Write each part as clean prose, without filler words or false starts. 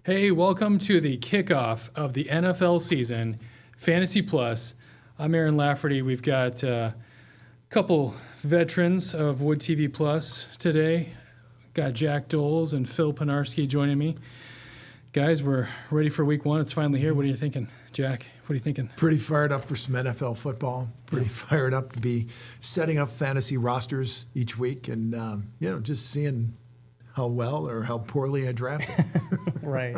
Hey, welcome to the kickoff of the NFL season, Fantasy Plus. I'm Aaron Lafferty. We've got a couple veterans of Wood TV Plus today. Got Jack Doles and Phil Penarski joining me. Guys, we're ready for week one. It's finally here. What are you thinking, Jack? What are you thinking? Pretty fired up for some NFL football. Pretty fired up to be setting up fantasy rosters each week and, just seeing how well or how poorly I drafted. Right.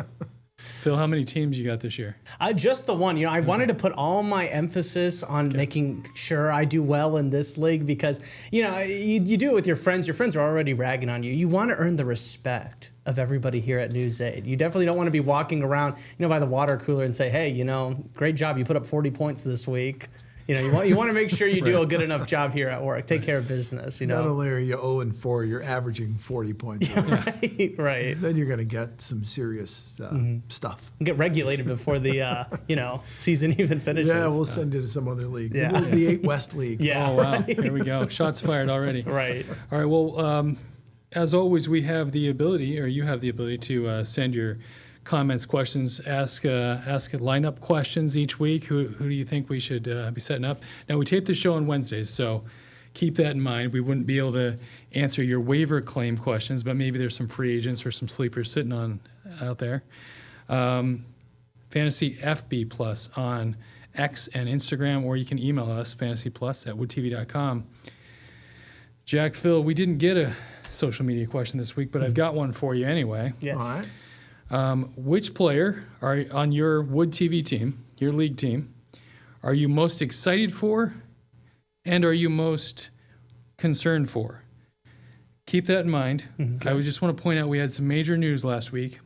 Phil, how many teams you got this year? Just the one. I wanted to put all my emphasis on making sure I do well in this league because, you do it with your friends. Your friends are already ragging on you. You want to earn the respect of everybody here at News 8. You definitely don't want to be walking around, by the water cooler and say, hey, great job. You put up 40 points this week. You want to make sure you do a good enough job here at work. Take care of business, Not only are you 0-4, you're averaging 40 points. Right. Then you're going to get some serious stuff. Get regulated before the, season even finishes. Yeah, we'll send you to some other league. Yeah. The 8 West League. Yeah. Oh, wow. Here we go. Shots fired already. Right. All right. Well, as always, we have the ability, or you have the ability to send your comments, questions, ask lineup questions each week. Who do you think we should be setting up? Now, we tape the show on Wednesdays, so keep that in mind. We wouldn't be able to answer your waiver claim questions, but maybe there's some free agents or some sleepers sitting out there. Fantasy FB Plus on X and Instagram, or you can email us, fantasyplus@woodtv.com. Jack, Phil, we didn't get a social media question this week, but I've got one for you anyway. Yes. All right. Which player are on your Wood TV team, your league team, are you most excited for and are you most concerned for? Keep that in mind. Mm-hmm. I just want to point out we had some major news last week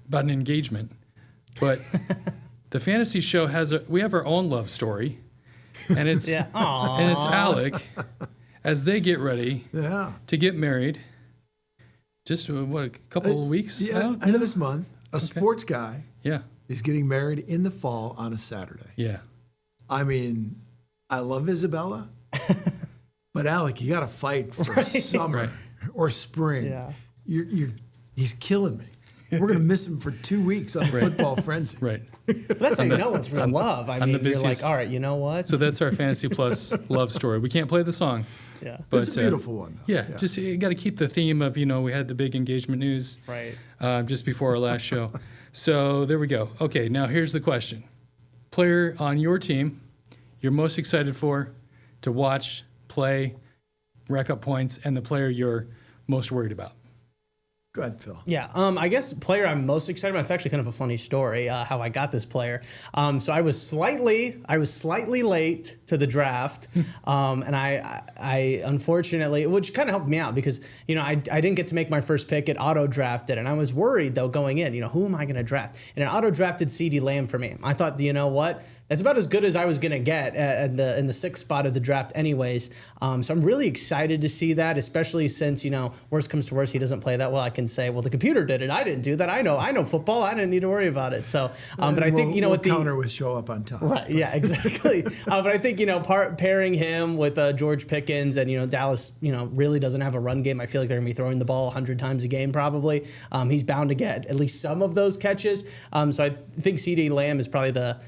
about an engagement, but the fantasy show we have our own love story, and it's Yeah. and it's Alec as they get ready to get married. Just a couple of weeks out? End of this month, a sports guy Yeah. is getting married in the fall on a Saturday. Yeah. I mean, I love Isabella, but Alec, you got to fight for summer or spring. Yeah. He's killing me. We're going to miss him for 2 weeks on Football Frenzy. Right. But that's how you know it's real love. I mean, you're like, all right, you know what? So that's our Fantasy Plus love story. We can't play the song. Yeah. But It's a beautiful one, though. Yeah, just you got to keep the theme of, we had the big engagement news Right. just before our last show. So there we go. Okay, now here's the question. Player on your team you're most excited for to watch, play, rack up points, and the player you're most worried about. Go ahead, Phil. Yeah, I guess player I'm most excited about. It's actually kind of a funny story how I got this player. So I was slightly late to the draft, and I unfortunately, which kind of helped me out because I didn't get to make my first pick. It auto drafted, and I was worried though going in. Who am I going to draft? And it auto drafted CeeDee Lamb for me. I thought, you know what? That's about as good as I was going to get in the sixth spot of the draft anyways. So I'm really excited to see that, especially since, worst comes to worst, he doesn't play that well. I can say, well, the computer did it. I didn't do that. I know football. I didn't need to worry about it. So, but I think, we'll with the counter with show up on time. Right. Yeah, exactly. But I think, pairing him with George Pickens and, Dallas, really doesn't have a run game. I feel like they're going to be throwing the ball 100 times a game probably. He's bound to get at least some of those catches. So I think CeeDee Lamb is probably the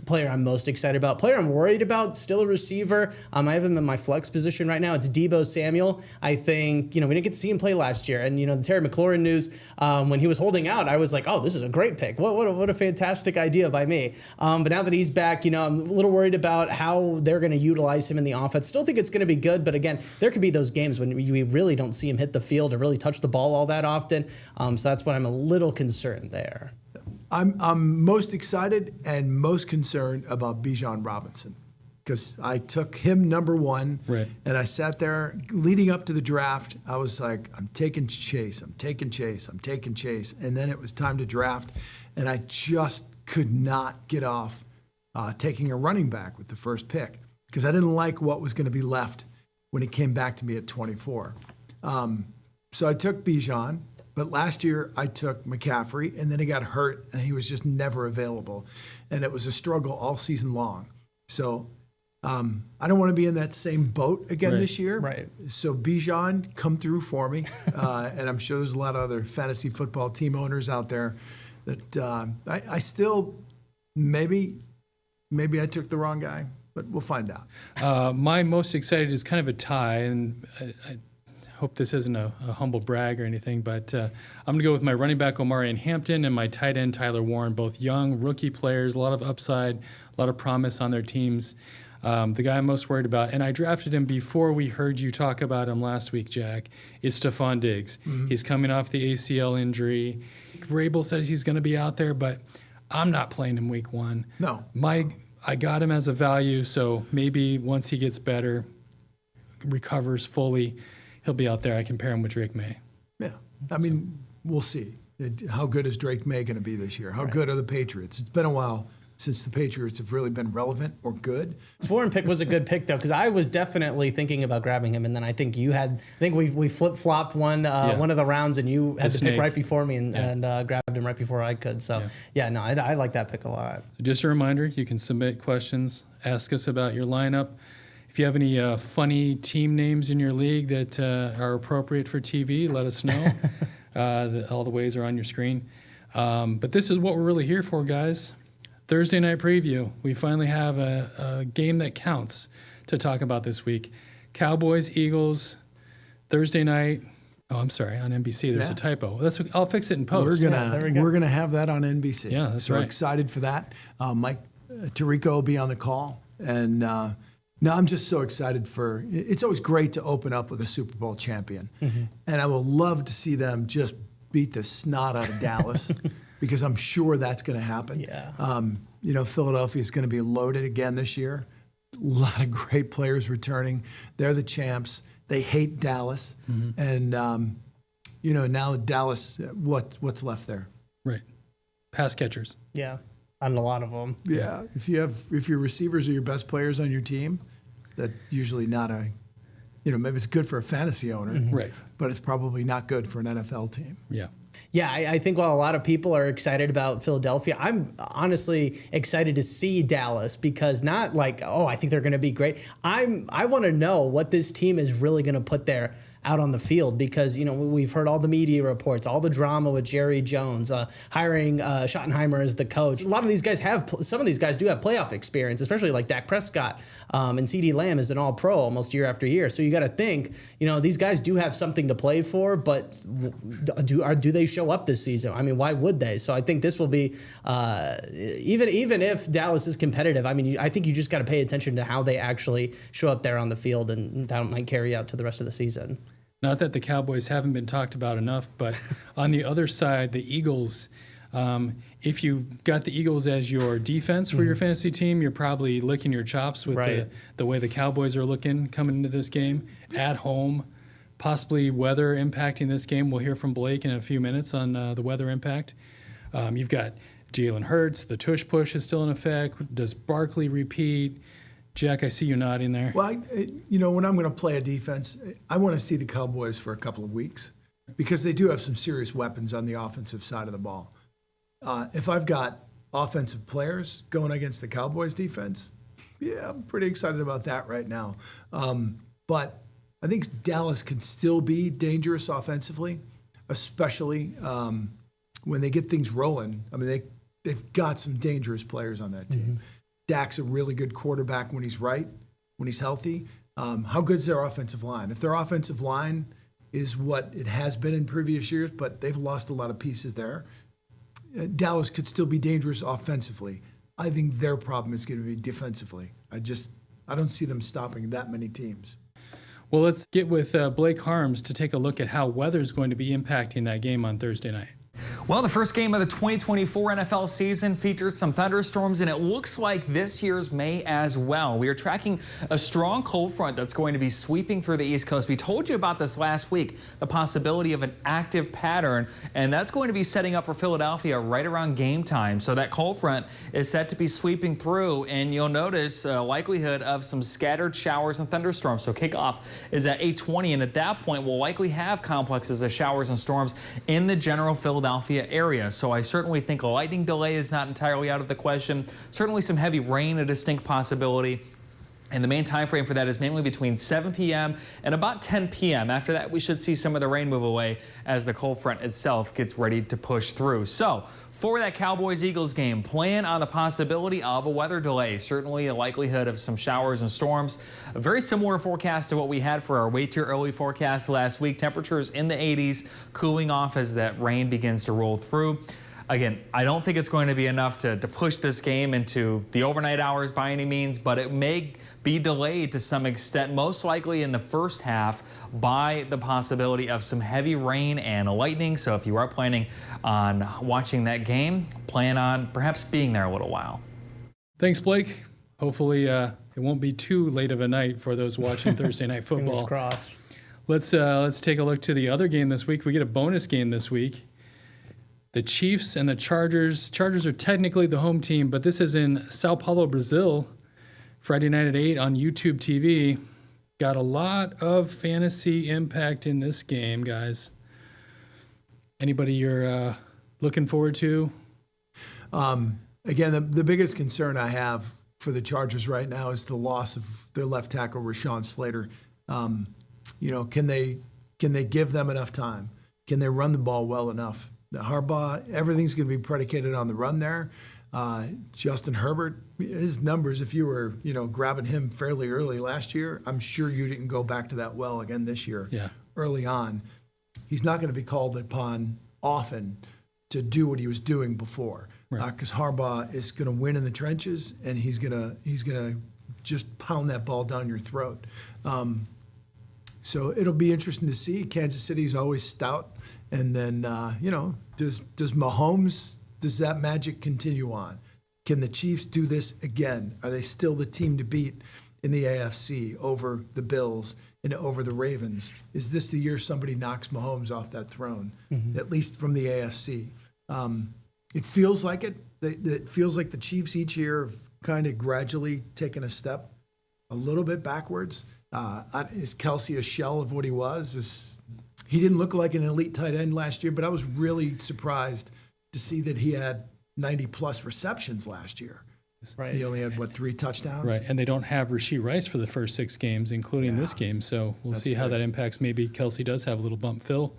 player I'm most excited about. Player I'm worried about, still a receiver. I have him in my flex position right now. It's Deebo Samuel. I think, we didn't get to see him play last year. And, the Terry McLaurin news, when he was holding out, I was like, oh, this is a great pick. What a fantastic idea by me. But now that he's back, I'm a little worried about how they're going to utilize him in the offense. Still think it's going to be good. But again, there could be those games when we really don't see him hit the field or really touch the ball all that often. So that's why I'm a little concerned there. I'm most excited and most concerned about Bijan Robinson because I took him number one. Right. And I sat there leading up to the draft. I was like, I'm taking Chase. And then it was time to draft. And I just could not get off taking a running back with the first pick because I didn't like what was going to be left when he came back to me at 24. So I took Bijan. But last year I took McCaffrey, and then he got hurt, and he was just never available. And it was a struggle all season long. So I don't want to be in that same boat again Right. this year. Right. So Bijan, come through for me. And I'm sure there's a lot of other fantasy football team owners out there that I still, maybe I took the wrong guy, but we'll find out. My most excited is kind of a tie, and I hope this isn't a humble brag or anything, but I'm going to go with my running back Omari in Hampton and my tight end Tyler Warren, both young rookie players, a lot of upside, a lot of promise on their teams. The guy I'm most worried about, and I drafted him before we heard you talk about him last week, Jack, is Stephon Diggs. He's coming off the ACL injury. Vrabel says he's going to be out there, but I'm not playing him week 1. No. I got him as a value, so maybe once he gets better, recovers fully, he'll be out there. I can pair him with Drake May. Yeah. I mean, we'll see. How good is Drake May going to be this year? How good are the Patriots? It's been a while since the Patriots have really been relevant or good. This Warren pick was a good pick though, because I was definitely thinking about grabbing him, and then I think you had. I think we flip flopped one of the rounds, and you had The to pick snake. right before me, and grabbed him right before I could. So no, I like that pick a lot. So just a reminder, you can submit questions, ask us about your lineup. If you have any funny team names in your league that are appropriate for TV, let us know. All the ways are on your screen. But this is what we're really here for, guys. Thursday night preview. We finally have a game that counts to talk about this week. Cowboys, Eagles, Thursday night. Oh, I'm sorry, on NBC. There's Yeah. a typo. I'll fix it in post. there we go. We're gonna have that on NBC. Yeah, that's so right. excited for that. Mike Tirico will be on the call, and no, I'm just so excited for. It's always great to open up with a Super Bowl champion, and I will love to see them just beat the snot out of Dallas. Because I'm sure that's going to happen. Yeah. Philadelphia is going to be loaded again this year. A lot of great players returning. They're the champs. They hate Dallas, and now Dallas. What's left there? Right. Pass catchers. Yeah, on a lot of them. Yeah, if your receivers are your best players on your team, that's usually not maybe it's good for a fantasy owner, Right. but it's probably not good for an NFL team. Yeah. Yeah, I think while a lot of people are excited about Philadelphia, I'm honestly excited to see Dallas, because not like, oh, I think they're going to be great. I want to know what this team is really going to put there out on the field, because we've heard all the media reports, all the drama with Jerry Jones hiring Schottenheimer as the coach. A lot of these guys some of these guys do have playoff experience, especially like Dak Prescott, and CeeDee Lamb is an All-Pro almost year after year. So you got to think, these guys do have something to play for, but do they show up this season? I mean, why would they? So I think this will be even if Dallas is competitive. I mean, I think you just got to pay attention to how they actually show up there on the field, and that might carry out to the rest of the season. Not that the Cowboys haven't been talked about enough, but on the other side, the Eagles, if you've got the Eagles as your defense for your fantasy team, you're probably licking your chops with Right. the way the Cowboys are looking coming into this game at home, possibly weather impacting this game. We'll hear from Blake in a few minutes on the weather impact. You've got Jalen Hurts. The tush push is still in effect. Does Barkley repeat? Jack, I see you nodding there. Well, when I'm going to play a defense, I want to see the Cowboys for a couple of weeks because they do have some serious weapons on the offensive side of the ball. If I've got offensive players going against the Cowboys defense, yeah, I'm pretty excited about that right now. But I think Dallas can still be dangerous offensively, especially when they get things rolling. I mean, they've got some dangerous players on that team. Dak's a really good quarterback when he's right, when he's healthy. How good's their offensive line? If their offensive line is what it has been in previous years, but they've lost a lot of pieces there, Dallas could still be dangerous offensively. I think their problem is going to be defensively. I don't see them stopping that many teams. Well, let's get with Blake Harms to take a look at how weather is going to be impacting that game on Thursday night. Well, the first game of the 2024 NFL season featured some thunderstorms, and it looks like this year's may as well. We are tracking a strong cold front that's going to be sweeping through the East Coast. We told you about this last week, the possibility of an active pattern, and that's going to be setting up for Philadelphia right around game time. So that cold front is set to be sweeping through, and you'll notice a likelihood of some scattered showers and thunderstorms. So kickoff is at 8:20, and at that point, we'll likely have complexes of showers and storms in the general Philadelphia area. So I certainly think a lightning delay is not entirely out of the question. Certainly some heavy rain, a distinct possibility. And the main time frame for that is mainly between 7 p.m. and about 10 p.m. After that, we should see some of the rain move away as the cold front itself gets ready to push through. So for that Cowboys-Eagles game, plan on the possibility of a weather delay. Certainly a likelihood of some showers and storms. A very similar forecast to what we had for our way too early forecast last week. Temperatures in the 80s, cooling off as that rain begins to roll through. Again, I don't think it's going to be enough to push this game into the overnight hours by any means, but it may be delayed to some extent, most likely in the first half by the possibility of some heavy rain and lightning. So if you are planning on watching that game, plan on perhaps being there a little while. Thanks, Blake. Hopefully it won't be too late of a night for those watching Thursday Night Fingers Football. crossed. Let's take a look to the other game this week. We get a bonus game this week. The Chiefs and the Chargers. Chargers are technically the home team, but this is in Sao Paulo, Brazil. Friday night at 8 on YouTube TV. Got a lot of fantasy impact in this game, guys. Anybody you're looking forward to? Again, the biggest concern I have for the Chargers right now is the loss of their left tackle, Rashawn Slater. Can they give them enough time? Can they run the ball well enough? Harbaugh, everything's going to be predicated on the run there. Justin Herbert, his numbers, if you were, grabbing him fairly early last year, I'm sure you didn't go back to that well again this year. Yeah. Early on. He's not going to be called upon often to do what he was doing before. Right. Because Harbaugh is going to win in the trenches, and he's gonna just pound that ball down your throat. So it'll be interesting to see. Kansas City's always stout. And then, does Mahomes, does that magic continue on? Can the Chiefs do this again? Are they still the team to beat in the AFC over the Bills and over the Ravens? Is this the year somebody knocks Mahomes off that throne, at least from the AFC? It feels like it. It feels like the Chiefs each year have kind of gradually taken a step a little bit backwards. Is Kelsey a shell of what he was? He didn't look like an elite tight end last year, but I was really surprised to see that he had 90-plus receptions last year. Right. He only had, 3 touchdowns? Right, and they don't have Rashee Rice for the first 6 games, including this game. So we'll see how that impacts. Maybe Kelsey does have a little bump. Phil,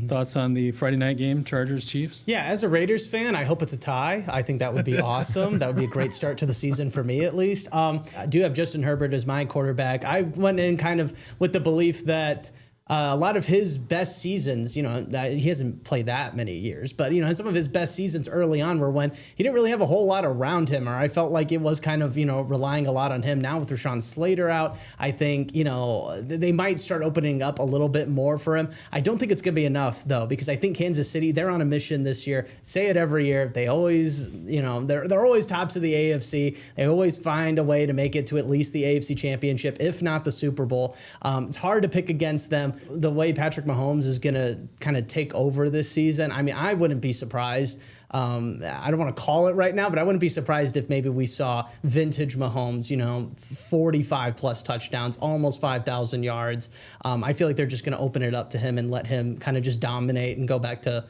thoughts on the Friday night game, Chargers-Chiefs? Yeah, as a Raiders fan, I hope it's a tie. I think that would be awesome. That would be a great start to the season for me, at least. I do have Justin Herbert as my quarterback. I went in kind of with the belief that a lot of his best seasons, that he hasn't played that many years, but, some of his best seasons early on were when he didn't really have a whole lot around him, or I felt like it was kind of, relying a lot on him. Now with Rashawn Slater out, I think, they might start opening up a little bit more for him. I don't think it's going to be enough, though, because I think Kansas City, they're on a mission this year. Say it every year. They always, they're always tops of the AFC. They always find a way to make it to at least the AFC Championship, if not the Super Bowl. It's hard to pick against them. The way Patrick Mahomes is going to kind of take over this season, I mean, I wouldn't be surprised. I don't want to call it right now, but I wouldn't be surprised if maybe we saw vintage Mahomes, 45-plus touchdowns, almost 5,000 yards. I feel like they're just going to open it up to him and let him kind of just dominate and go back to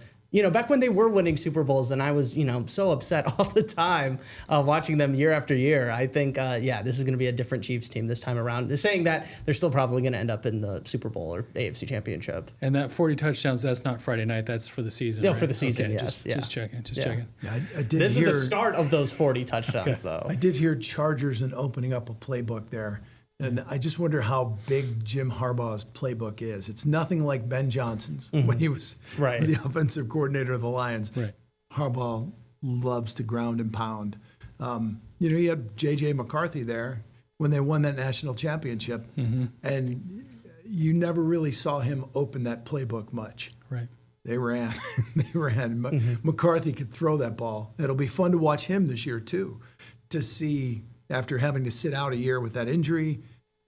back when they were winning Super Bowls, and I was, so upset all the time watching them year after year. I think, this is going to be a different Chiefs team this time around. They're saying that they're still probably going to end up in the Super Bowl or AFC Championship. And that 40 touchdowns, that's not Friday night. That's for the season. Yeah, right? for the season, Okay, yes. Just checking. Checking. Yeah, I did This hear, is the start of those 40 touchdowns, though. I did hear Chargers and opening up a playbook there. And I just wonder how big Jim Harbaugh's playbook is. It's nothing like Ben Johnson's when he was the offensive coordinator of the Lions. Right. Harbaugh loves to ground and pound. He had J.J. McCarthy there when they won that national championship. And you never really saw him open that playbook much. Right. They ran. McCarthy could throw that ball. It'll be fun to watch him this year, too, to see, after having to sit out a year with that injury,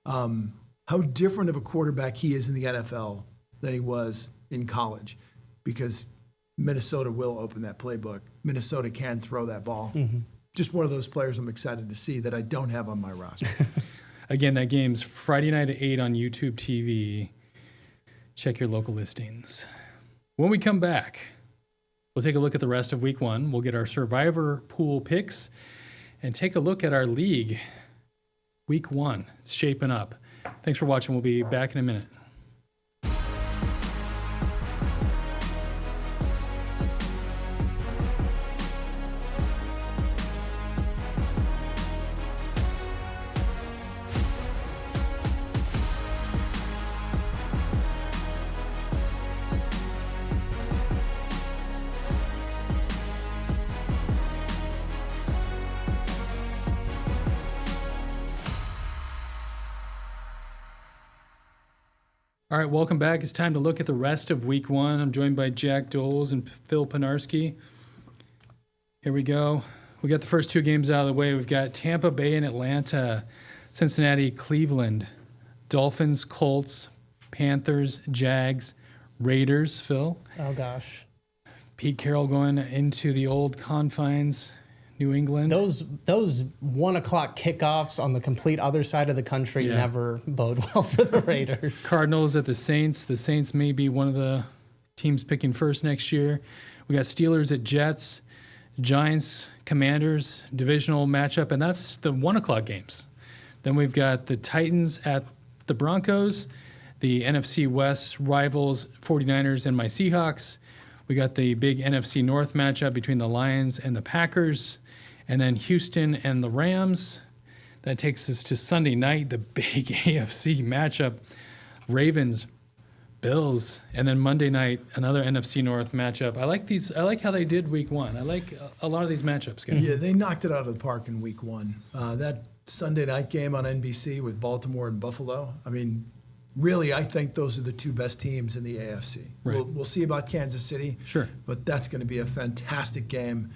how different of a quarterback he is in the NFL than he was in college, because Minnesota will open that playbook. Minnesota can throw that ball. Just one of those players I'm excited to see that I don't have on my roster. Again, that game's Friday night at 8 on YouTube TV. Check your local listings. When we come back, we'll take a look at the rest of week 1. We'll get our survivor pool picks and take a look at our league. Week 1. It's shaping up. Thanks for watching. We'll be back in a minute. All right, welcome back. It's time to look at the rest of Week 1. I'm joined by Jack Doles and Phil Panarski. Here we go. We got the first 2 games out of the way. We've got Tampa Bay and Atlanta, Cincinnati, Cleveland, Dolphins, Colts, Panthers, Jags, Raiders. Phil, Oh gosh. Pete Carroll going into the old confines, New England. Those 1 o'clock kickoffs on the complete other side of the country Yeah. never bode well for the Raiders. Cardinals at the Saints. The Saints may be one of the teams picking first next year. We got Steelers at Jets, Giants, Commanders, divisional matchup, and that's the 1 o'clock games. Then we've got the Titans at the Broncos, the NFC West rivals, 49ers and my Seahawks. We got the big NFC North matchup between the Lions and the Packers, and then Houston and the Rams. That takes us to Sunday night, the big AFC matchup, Ravens, Bills, and then Monday night, another NFC North matchup. I like these. I like how they did Week 1. I like a lot of these matchups, guys. Yeah, they knocked it out of the park in Week 1. That Sunday night game on NBC with Baltimore and Buffalo. I mean, really, I think those are the 2 best teams in the AFC. Right. We'll see about Kansas City. Sure. But that's going to be a fantastic game.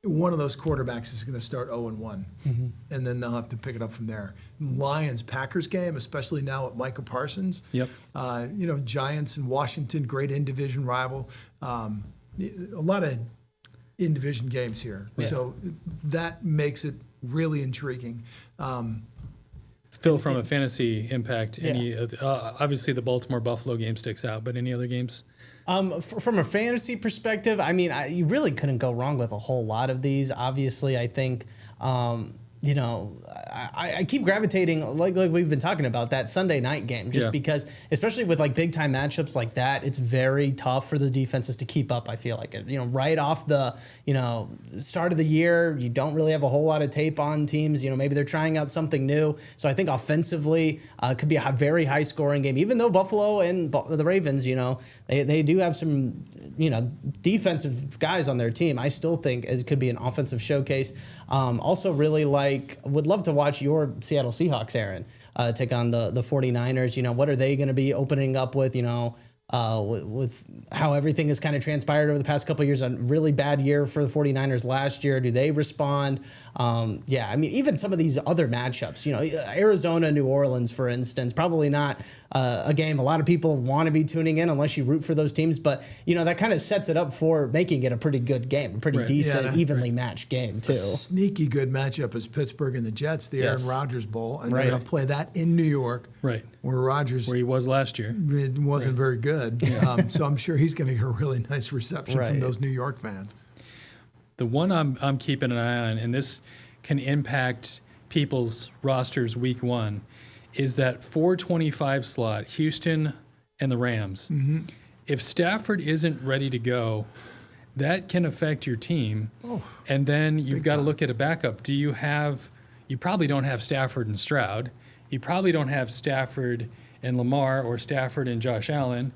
One of those quarterbacks is going to start 0-1, and then they'll have to pick it up from there. Lions-Packers game, especially now with Micah Parsons. Yep. Giants and Washington, great in-division rival. A lot of in-division games here. Yeah. So that makes it really intriguing. Phil, from a fantasy impact, Yeah. any obviously the Baltimore Buffalo game sticks out, but any other games? From a fantasy perspective, I mean, you really couldn't go wrong with a whole lot of these. Obviously, I think, I keep gravitating, like we've been talking about, that Sunday night game, just Yeah. because, especially with like big time matchups like that, it's very tough for the defenses to keep up. I feel like right off the start of the year, you don't really have a whole lot of tape on teams. Maybe they're trying out something new. So I think offensively, could be a very high scoring game. Even though Buffalo and the Ravens, they do have some defensive guys on their team, I still think it could be an offensive showcase. Also, really would love to watch your Seattle Seahawks, Aaron, take on the 49ers. What are they going to be opening up with? With how everything has kind of transpired over the past couple of years, a really bad year for the 49ers last year. Do they respond? I mean, even some of these other matchups, Arizona, New Orleans, for instance, probably not a game a lot of people want to be tuning in unless you root for those teams. But, that kind of sets it up for making it a pretty good game, a pretty Right. decent, Yeah, evenly matched game, too. Sneaky good matchup is Pittsburgh and the Jets, the Yes. Aaron Rodgers Bowl. And Right. they're going to play that in New York, Right. where Rodgers Where he was last year. it wasn't very good. So I'm sure he's going to get a really nice reception from Right. those New York fans. The one I'm keeping an eye on, and this can impact people's rosters Week 1, is that 425 slot, Houston and the Rams. If Stafford isn't ready to go, that can affect your team. And then you've got to look at a backup. You probably don't have Stafford and Stroud. You probably don't have Stafford and Lamar or Stafford and Josh Allen.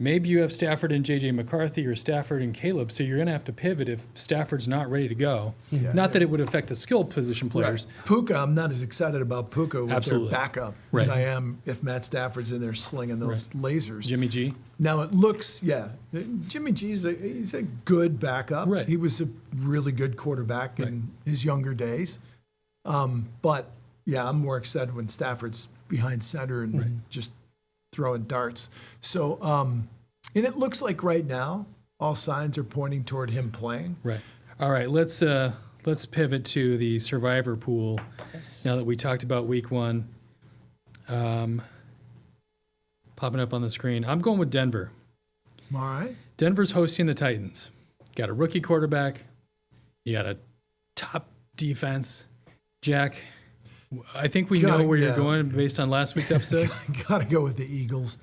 Maybe you have Stafford and J.J. McCarthy or Stafford and Caleb, so you're going to have to pivot if Stafford's not ready to go. Yeah. Not that it would affect the skill position players. Right. Puka, I'm not as excited about Puka with Absolutely. their backup Right. as I am if Matt Stafford's in there slinging those lasers. Jimmy G. Now it looks, Jimmy G's he's a good backup. Right. He was a really good quarterback in his younger days. But I'm more excited when Stafford's behind center and just throwing darts. So, and it looks like right now all signs are pointing toward him playing. Right. All right. Let's pivot to the survivor pool. Now that we talked about Week 1, popping up on the screen. I'm going with Denver. All right. Denver's hosting the Titans. Got a rookie quarterback. You got a top defense. Jack, I think we know Gotta- where you're yeah. going based on last week's episode. Got to go with the Eagles.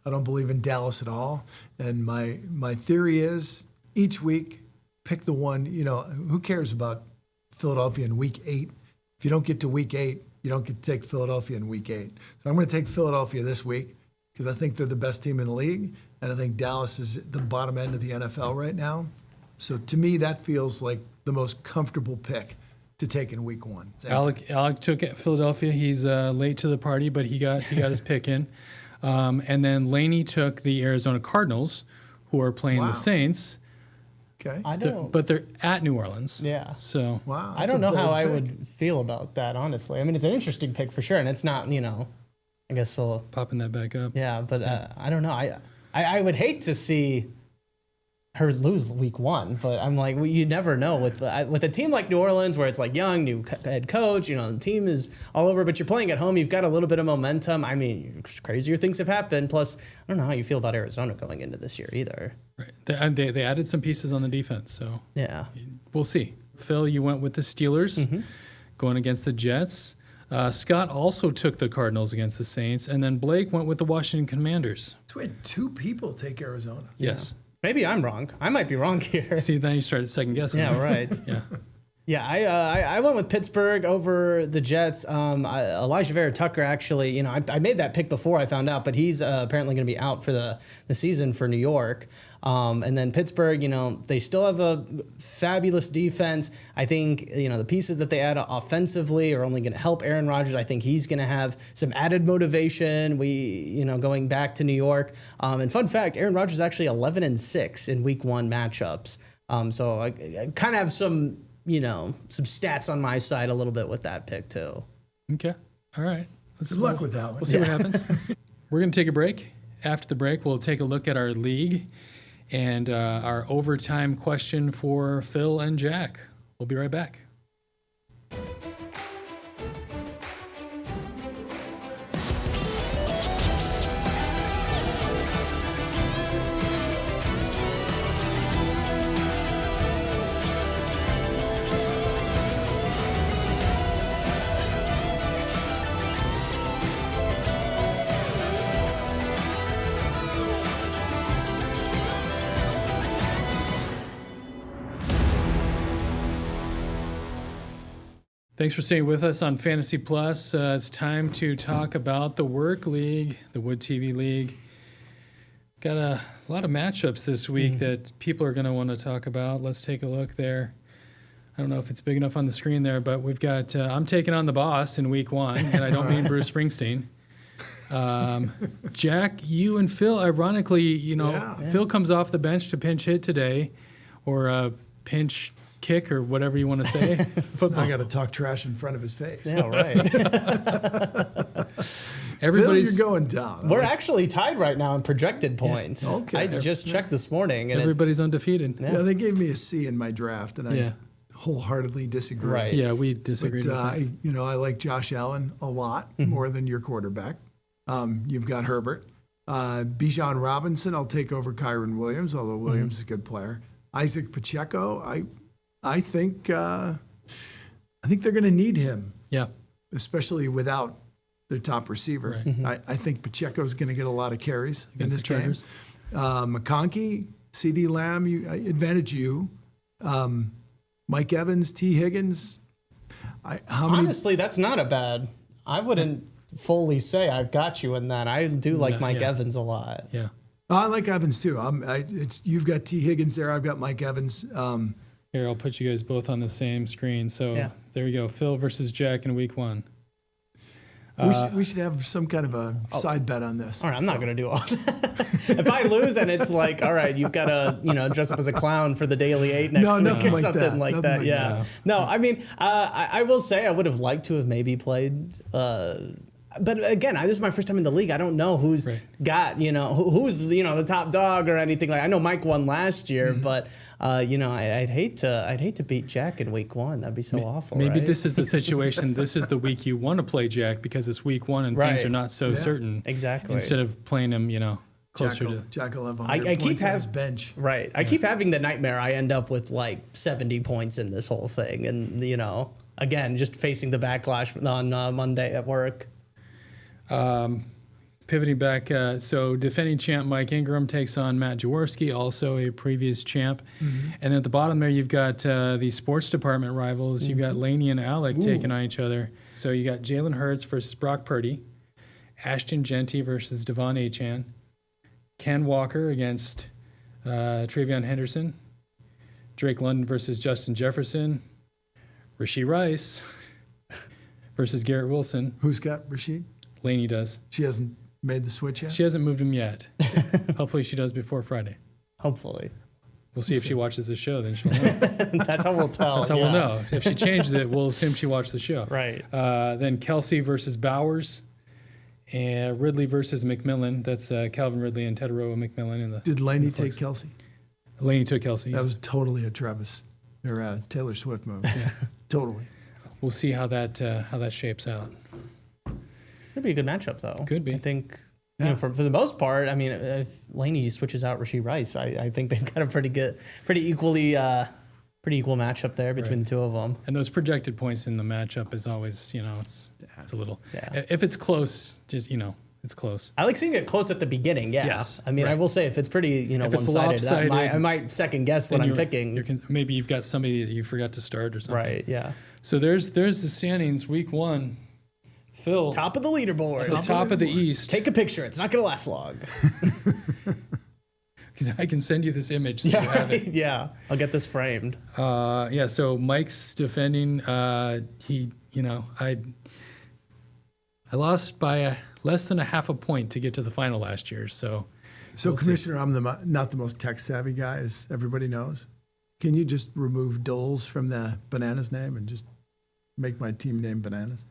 I don't believe in Dallas at all. And my theory is each week, pick the one, who cares about Philadelphia in week 8? If you don't get to week 8, you don't get to take Philadelphia in week 8. So I'm going to take Philadelphia this week because I think they're the best team in the league. And I think Dallas is at the bottom end of the NFL right now. So to me, that feels like the most comfortable pick to take in week 1. Alec took it, Philadelphia. He's late to the party, but he got his pick in. And then Laney took the Arizona Cardinals, who are playing Wow. the Saints, Okay. I don't. but they're at New Orleans. Yeah. So Wow. I that's don't a know how bold I pick. would feel about that, honestly. I mean, it's an interesting pick for sure, and it's not, I guess so. popping that back up. Yeah, but I don't know. I would hate to see her lose week 1, but I'm like, well, you never know with a team like New Orleans where it's like young, new head coach. The team is all over, but you're playing at home. You've got a little bit of momentum. I mean, crazier things have happened. Plus, I don't know how you feel about Arizona going into this year either. Right. They added some pieces on the defense, so Yeah. we'll see. Phil, you went with the Steelers going against the Jets. Scott also took the Cardinals against the Saints, and then Blake went with the Washington Commanders. So we had 2 people take Arizona. Yes. Maybe I'm wrong. I might be wrong here. See, then you started second guessing. Yeah, right. Yeah. Yeah, I went with Pittsburgh over the Jets. Elijah Vera Tucker, actually, I made that pick before I found out, but he's apparently going to be out for the season for New York. And then Pittsburgh, they still have a fabulous defense. I think, the pieces that they add offensively are only going to help Aaron Rodgers. I think he's going to have some added motivation. Going back to New York. And fun fact, Aaron Rodgers is actually 11-6 in week 1 matchups. So I kind of have some stats on my side a little bit with that pick too. Okay. All right. Good luck with that one. We'll see what happens. We're going to take a break. After the break, we'll take a look at our league and our overtime question for Phil and Jack. We'll be right back. Thanks for staying with us on Fantasy Plus. It's time to talk about the Work League, the Wood TV League. Got a lot of matchups this week that people are going to want to talk about. Let's take a look there. I don't know if it's big enough on the screen there, but we've got, I'm taking on the boss in week 1, and I don't mean Bruce Springsteen. Jack, you and Phil, ironically, Phil comes off the bench to pinch hit today, or pinch kick, or whatever you want to say. I got to talk trash in front of his face. Yeah, right. Phil, Everybody's you're going down. We're actually tied right now in projected points. Okay. I just checked this morning, and everybody's undefeated. Yeah, they gave me a C in my draft, and I Yeah. wholeheartedly disagree. Right. Yeah, we disagreed But with that. I like Josh Allen a lot more than your quarterback. You've got Herbert, Bijan Robinson. I'll take over Kyron Williams, although Williams is a good player. Isaac Pacheco. I think they're going to need him, Yeah. especially without their top receiver. I think Pacheco is going to get a lot of carries in Against this the game. Chargers. McConkey, CD Lamb, advantage you. Mike Evans, T. Higgins. How many? honestly, that's not a bad. I wouldn't fully say I've got you in that. I do like Yeah, Mike yeah. Evans a lot. Yeah. I like Evans too. You've got T. Higgins there. I've got Mike Evans. Here, I'll put you guys both on the same screen. So Yeah. there you go. Phil versus Jack in week 1. We should have some kind of a side bet on this. All right, I'm not going to do all that. If I lose and it's like, all right, you've got to, dress up as a clown for the Daily 8 next No, week nothing or like something that. like Nothing that. like Yeah. that. No, I mean, I will say I would have liked to have maybe played. But again, this is my first time in the league. I don't know who's Right. got, who's, the top dog or anything. Like I know Mike won last year, but I'd hate to beat Jack in week 1. That'd be so awful. Maybe right? this is the situation. This is the week you want to play Jack because it's week 1 and things Right. are not so certain. Exactly. Instead of playing him, closer to. Jack will have 100 I keep points on his having- bench. Right. I keep having the nightmare. I end up with like 70 points in this whole thing. And, again, just facing the backlash on Monday at work. Pivoting back, so defending champ Mike Ingram takes on Matt Jaworski, also a previous champ. And then at the bottom there, you've got the sports department rivals. You've got Laney and Alec taking on each other. So you got Jalen Hurts versus Brock Purdy, Ashton Genty versus Devon Achane, Ken Walker against Travion Henderson, Drake London versus Justin Jefferson, Rashee Rice versus Garrett Wilson. Who's got Rashid? Laney does. She hasn't made the switch yet? She hasn't moved him yet. Hopefully she does before Friday. Hopefully. We'll see if she watches the show, then she'll know. That's how we'll tell. That's how we'll know. If she changes it, we'll assume she watched the show. Right. Then Kelsey versus Bowers, and Ridley versus McMillan. That's Calvin Ridley and Tedoroa McMillan. In the Did Laney take Kelsey? Laney took Kelsey. That was totally a Travis or a Taylor Swift move. Yeah, totally. We'll see how that shapes out. Could be a good matchup, though. Could be. I think, you know, for the most part, I mean, if Laney switches out Rashee Rice, I think they've got a pretty equal matchup there between the two of them. And those projected points in the matchup is always, you know, it's a little. Yeah. If it's close, just, you know, it's close. I like seeing it close at the beginning. Yeah. Yes, I mean, I right. will say if it's pretty, you know, If it's one-sided, lopsided, I might second guess what then I'm picking. Maybe you've got somebody that you forgot to start or something. Right. Yeah. So there's the standings, week 1. Phil, Top of the leaderboard. the top of the East. Take a picture. It's not going to last long. I can send you this image so you have it. Yeah. I'll get this framed. So Mike's defending. I lost by less than a half a point to get to the final last year. So Commissioner, I'm not the most tech savvy guy, as everybody knows. Can you just remove Doles from the Bananas name and just make my team name Bananas?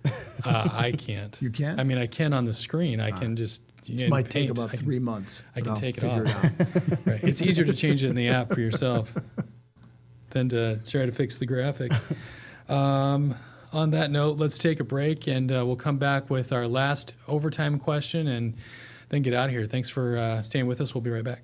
I can't. You can't? I mean, I can on the screen. I can just. It might take about 3 months. I but can I'll take it figure off. out. Right. It's easier to change it in the app for yourself than to try to fix the graphic. On that note, let's take a break and we'll come back with our last overtime question and then get out of here. Thanks for staying with us. We'll be right back.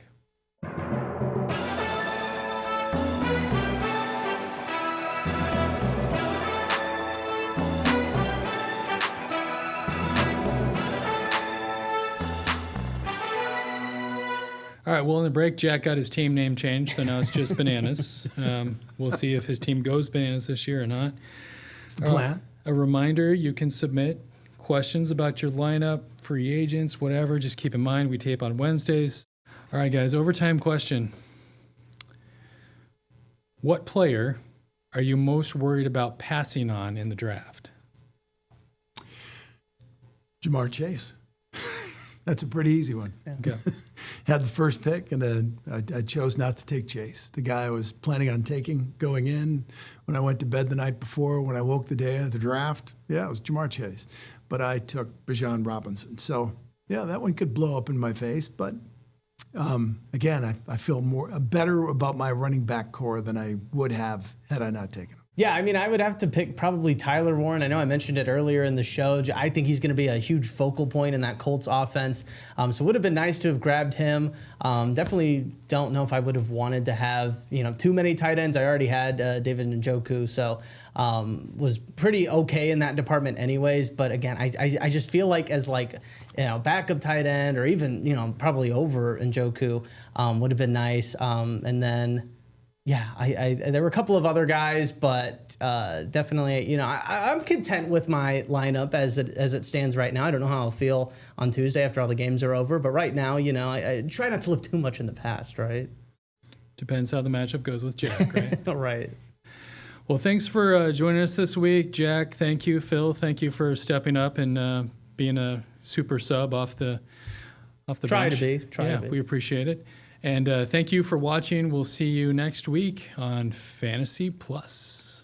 All right, well, in the break, Jack got his team name changed, so now it's just Bananas. We'll see if his team goes Bananas this year or not. It's the plan. A reminder, you can submit questions about your lineup, free agents, whatever. Just keep in mind, we tape on Wednesdays. All right, guys, overtime question. What player are you most worried about passing on in the draft? Jamar Chase. That's a pretty easy one. Okay. Had the first pick, and I chose not to take Chase. The guy I was planning on taking going in when I went to bed the night before, when I woke the day of the draft, it was Jamar Chase. But I took Bijan Robinson. So, that one could blow up in my face. But, again, I feel better about my running back core than I would have had I not taken him. Yeah, I mean, I would have to pick probably Tyler Warren. I know I mentioned it earlier in the show. I think he's going to be a huge focal point in that Colts offense. So it would have been nice to have grabbed him. Definitely don't know if I would have wanted to have, too many tight ends. I already had David Njoku, so was pretty okay in that department anyways. But again, I just feel like as backup tight end or even, probably over Njoku would have been nice. And then, there were a couple of other guys, but definitely, I'm content with my lineup as it stands right now. I don't know how I'll feel on Tuesday after all the games are over, but right now, I try not to live too much in the past, right? Depends how the matchup goes with Jack, right? Right. Well, thanks for joining us this week, Jack. Thank you, Phil. Thank you for stepping up and being a super sub off the Try bench. to be. We appreciate it. And thank you for watching. We'll see you next week on Fantasy Plus.